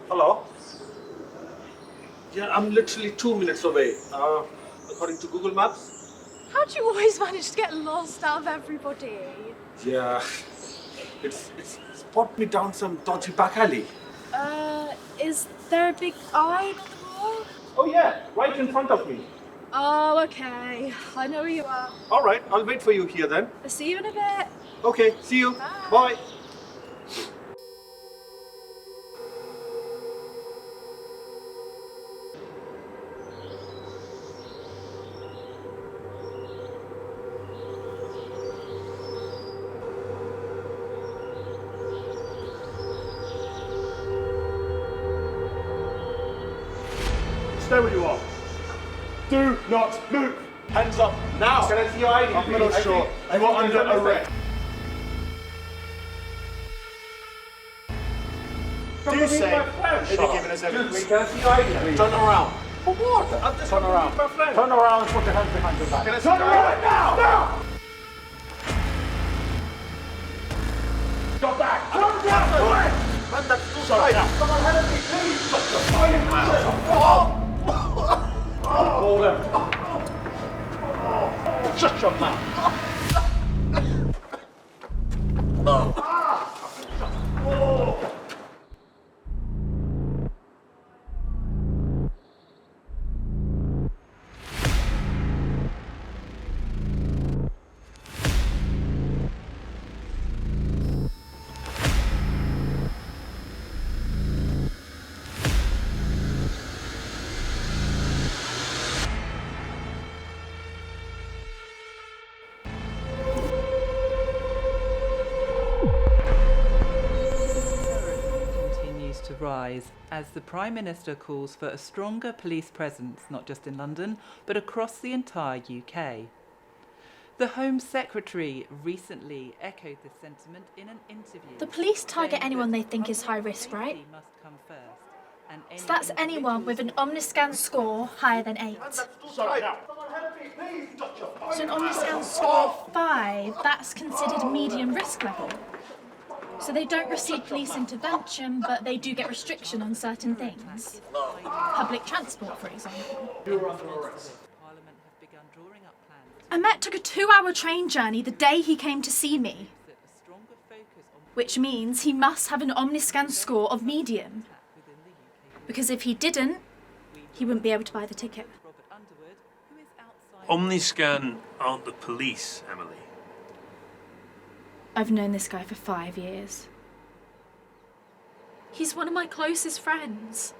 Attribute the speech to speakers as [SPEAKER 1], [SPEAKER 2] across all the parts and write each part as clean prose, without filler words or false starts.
[SPEAKER 1] Hello? Yeah, I'm literally 2 minutes away, according to Google Maps.
[SPEAKER 2] How do you always manage to get lost out of everybody?
[SPEAKER 1] Yeah, it's spot me down some dodgy back alley.
[SPEAKER 2] Is there a big eye on the wall?
[SPEAKER 1] Oh yeah, right in front of me.
[SPEAKER 2] Oh, okay. I know where you are.
[SPEAKER 1] All right, I'll wait for you here then.
[SPEAKER 2] I'll see you in a bit.
[SPEAKER 1] Okay, see you.
[SPEAKER 2] Bye.
[SPEAKER 1] Bye. Stay where you are. Do not move. Hands up now. Can I see your ID? I'm not sure. You are under arrest. Do say that you're giving us evidence. Can I see your ID, please? Turn around. For what? I'm just turn around. My friend. Turn around and put your hands behind your back. Can I see turn around now! Now! Go back! Turn around! Man, that's too tight. Someone help me, please! Hold him. Shut your mouth.
[SPEAKER 3] To rise as the Prime Minister calls for a stronger police presence not just in London but across the entire UK. The Home Secretary recently echoed this sentiment in an interview.
[SPEAKER 2] The police target anyone they think is high risk, right?
[SPEAKER 3] Must come first, and
[SPEAKER 2] So that's anyone with an Omniscan score higher than 8. So an Omniscan score of 5, that's considered medium risk level. So they don't receive police intervention, but they do get restriction on certain things. Public transport, for example. Ahmet took a 2-hour train journey the day he came to see me, which means he must have an Omniscan score of medium. Because if he didn't, he wouldn't be able to buy the ticket.
[SPEAKER 4] Omniscan aren't the police, Emily.
[SPEAKER 2] I've known this guy for 5 years. He's one of my closest friends.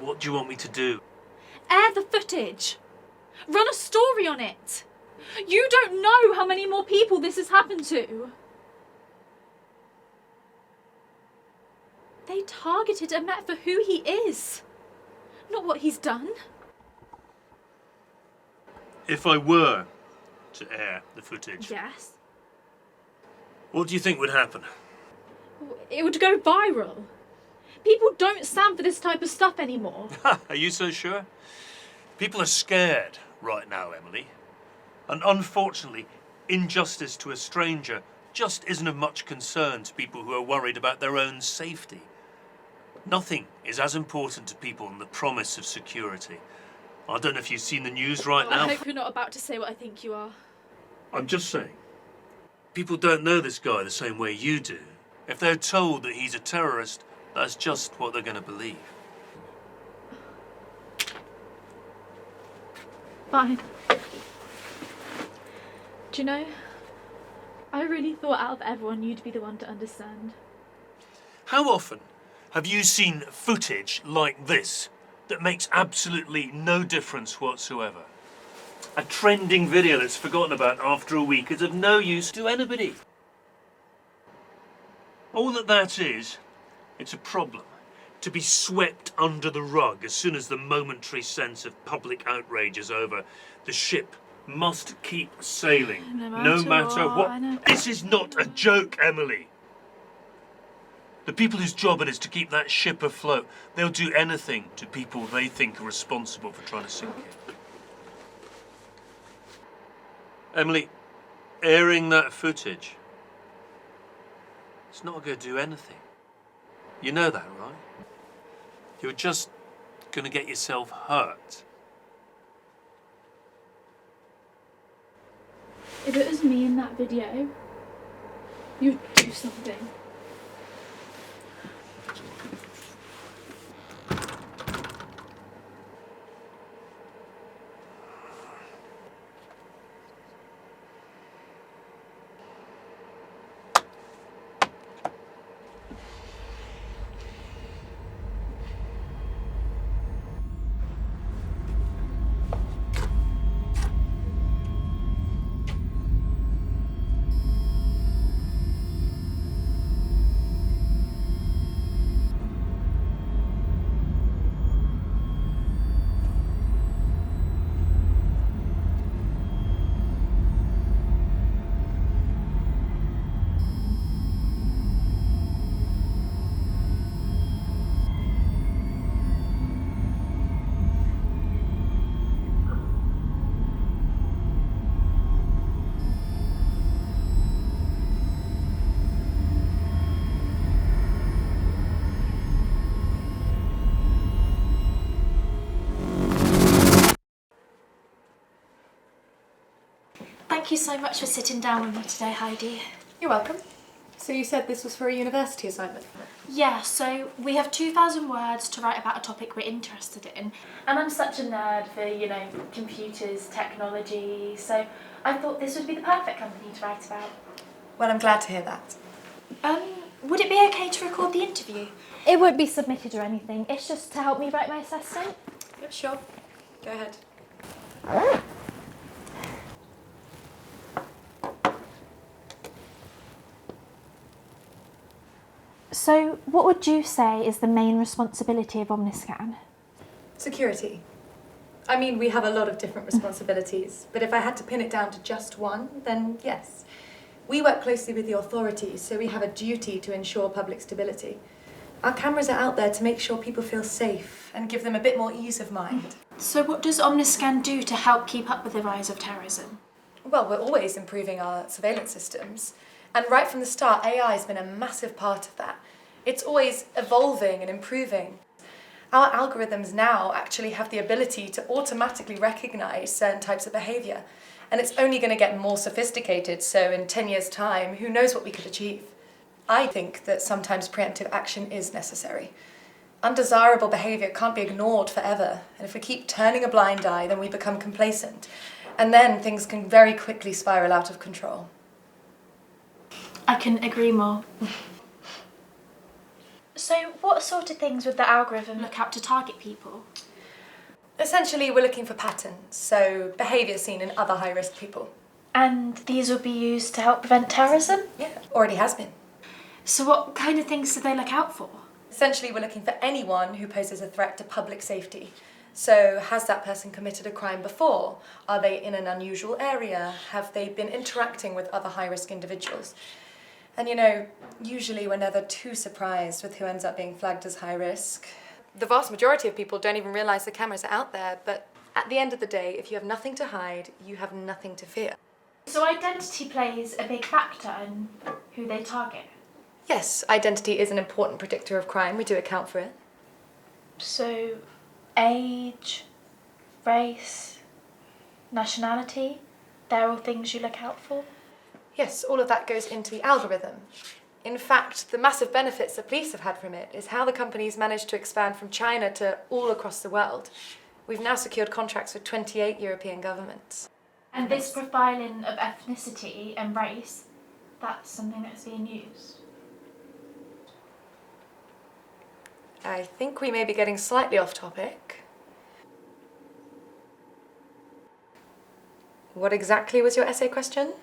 [SPEAKER 4] What do you want me to do?
[SPEAKER 2] Air the footage. Run a story on it. You don't know how many more people this has happened to. They targeted Ahmet for who he is, not what he's done.
[SPEAKER 4] If I were to air the footage,
[SPEAKER 2] Yes.
[SPEAKER 4] what do you think would happen?
[SPEAKER 2] It would go viral. People don't stand for this type of stuff anymore.
[SPEAKER 4] Are you so sure? People are scared right now, Emily. And unfortunately, injustice to a stranger just isn't of much concern to people who are worried about their own safety. Nothing is as important to people than the promise of security. I don't know if you've seen the news right now.
[SPEAKER 2] I hope you're not about to say what I think you are.
[SPEAKER 4] I'm just saying, people don't know this guy the same way you do. If they're told that he's a terrorist, that's just what they're going to believe.
[SPEAKER 2] Fine. Do you know, I really thought out of everyone you'd be the one to understand.
[SPEAKER 4] How often have you seen footage like this that makes absolutely no difference whatsoever? A trending video that's forgotten about after a week is of no use to anybody. All that is, it's a problem to be swept under the rug as soon as the momentary sense of public outrage is over. The ship must keep sailing, no matter what. This is not a joke, Emily. The people whose job it is to keep that ship afloat, they'll do anything to people they think are responsible for trying to sink it. Emily, airing that footage, it's not going to do anything. You know that, right? You're just gonna get yourself hurt.
[SPEAKER 2] If it was me in that video, you'd do something. Thank you so much for sitting down with me today, Heidi.
[SPEAKER 5] You're welcome. So you said this was for a university assignment?
[SPEAKER 2] Yeah, so we have 2,000 words to write about a topic we're interested in. And I'm such a nerd for, computers, technology, so I thought this would be the perfect company to write about.
[SPEAKER 5] Well, I'm glad to hear that.
[SPEAKER 2] Would it be okay to record the interview? It won't be submitted or anything, it's just to help me write my assessment.
[SPEAKER 5] Yep, sure. Go ahead.
[SPEAKER 2] So, what would you say is the main responsibility of Omniscan?
[SPEAKER 5] Security. I mean, we have a lot of different responsibilities, but if I had to pin it down to just one, then yes. We work closely with the authorities, so we have a duty to ensure public stability. Our cameras are out there to make sure people feel safe and give them a bit more ease of mind.
[SPEAKER 2] So what does Omniscan do to help keep up with the rise of terrorism?
[SPEAKER 5] Well, we're always improving our surveillance systems. And right from the start, AI has been a massive part of that. It's always evolving and improving. Our algorithms now actually have the ability to automatically recognise certain types of behaviour. And it's only going to get more sophisticated, so in 10 years' time, who knows what we could achieve. I think that sometimes preemptive action is necessary. Undesirable behaviour can't be ignored forever, and if we keep turning a blind eye, then we become complacent. And then things can very quickly spiral out of control.
[SPEAKER 2] I couldn't agree more. So what sort of things would the algorithm look out to target people?
[SPEAKER 5] Essentially, we're looking for patterns, so behaviour seen in other high-risk people.
[SPEAKER 2] And these will be used to help prevent terrorism?
[SPEAKER 5] Yeah, already has been.
[SPEAKER 2] So what kind of things do they look out for?
[SPEAKER 5] Essentially, we're looking for anyone who poses a threat to public safety. So, has that person committed a crime before? Are they in an unusual area? Have they been interacting with other high-risk individuals? And usually we're never too surprised with who ends up being flagged as high risk. The vast majority of people don't even realise the cameras are out there, but at the end of the day, if you have nothing to hide, you have nothing to fear.
[SPEAKER 2] So identity plays a big factor in who they target?
[SPEAKER 5] Yes, identity is an important predictor of crime. We do account for it.
[SPEAKER 2] So age, race, nationality, they're all things you look out for?
[SPEAKER 5] Yes, all of that goes into the algorithm. In fact, the massive benefits the police have had from it is how the company's managed to expand from China to all across the world. We've now secured contracts with 28 European governments.
[SPEAKER 2] And this profiling of ethnicity and race, that's something that's being used?
[SPEAKER 5] I think we may be getting slightly off topic. What exactly was your essay question?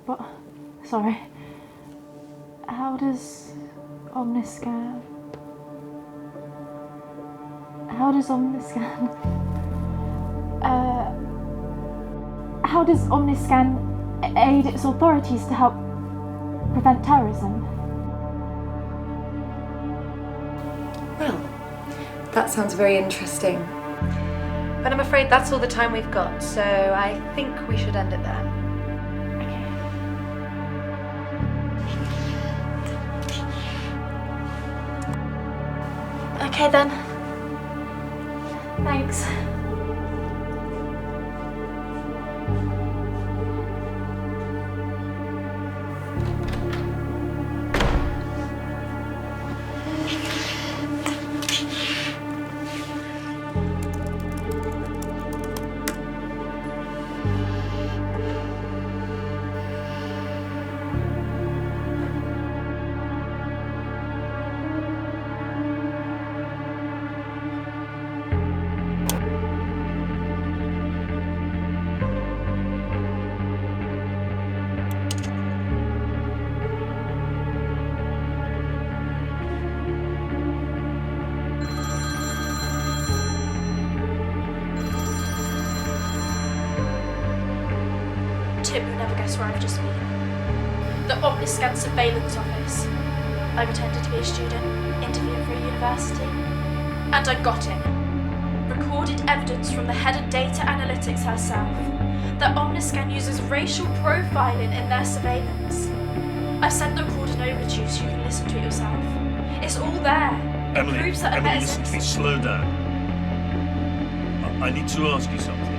[SPEAKER 2] What? Sorry. How does Omniscan... How does Omniscan aid its authorities to help prevent terrorism?
[SPEAKER 5] Well, that sounds very interesting. But I'm afraid that's all the time we've got, so I think we should end it there.
[SPEAKER 2] Okay. Okay then. Thanks. Tim will never guess where I've just been. The Omniscan surveillance office. I pretended to be a student, interviewing for a university, and I got it. Recorded evidence from the head of data analytics herself that Omniscan uses racial profiling in their surveillance. I've sent the recording over to you so you can listen to it yourself. It's all there.
[SPEAKER 4] Emily,
[SPEAKER 2] It proves that
[SPEAKER 4] Emily, listen to me. Slow down. I need to ask you something.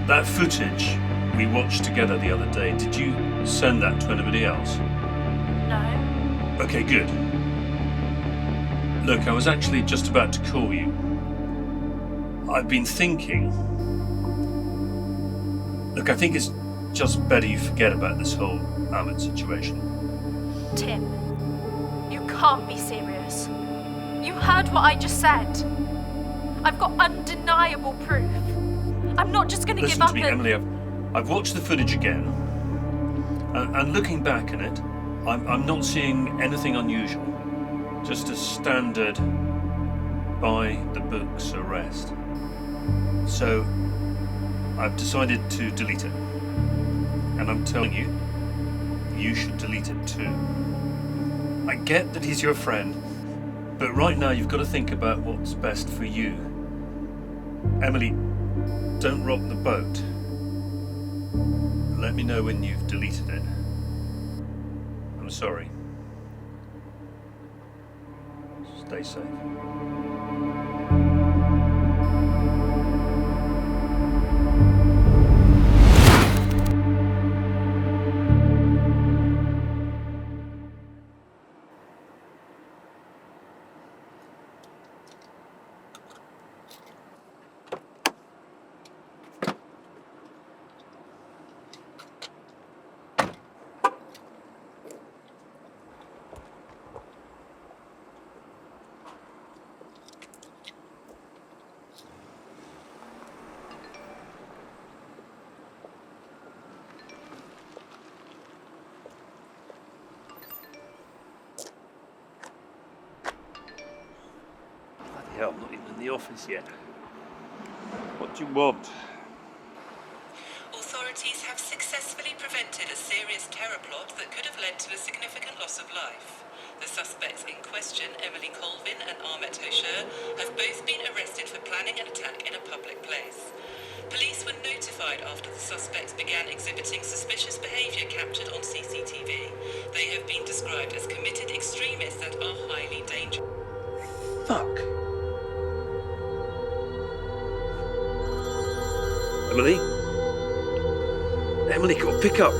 [SPEAKER 4] That footage we watched together the other day, did you send that to anybody else?
[SPEAKER 2] No.
[SPEAKER 4] Okay, good. Look, I was actually just about to call you. I've been thinking... Look, I think it's just better you forget about this whole Ahmet situation.
[SPEAKER 2] Tim, you can't be serious. You heard what I just said. I've got undeniable proof. I'm not just going to give up.
[SPEAKER 4] Listen to me, Emily. I've watched the footage again, and looking back at it, I'm not seeing anything unusual. Just a standard by-the-books arrest. So I've decided to delete it, and I'm telling you, you should delete it too. I get that he's your friend, but right now you've got to think about what's best for you. Emily, don't rock the boat. Let me know when you've deleted it. I'm sorry. Stay safe. Hell, I'm not even in the office yet. What do you want?
[SPEAKER 3] Authorities have successfully prevented a serious terror plot that could have led to a significant loss of life. The suspects in question, Emily Colvin and Ahmet Haughey, have both been arrested for planning an attack in a public place. Police were notified after the suspects began exhibiting suspicious behaviour captured on CCTV. They have been described as committed extremists that are highly dangerous.
[SPEAKER 4] Fuck. Emily? Emily, come on, pick up.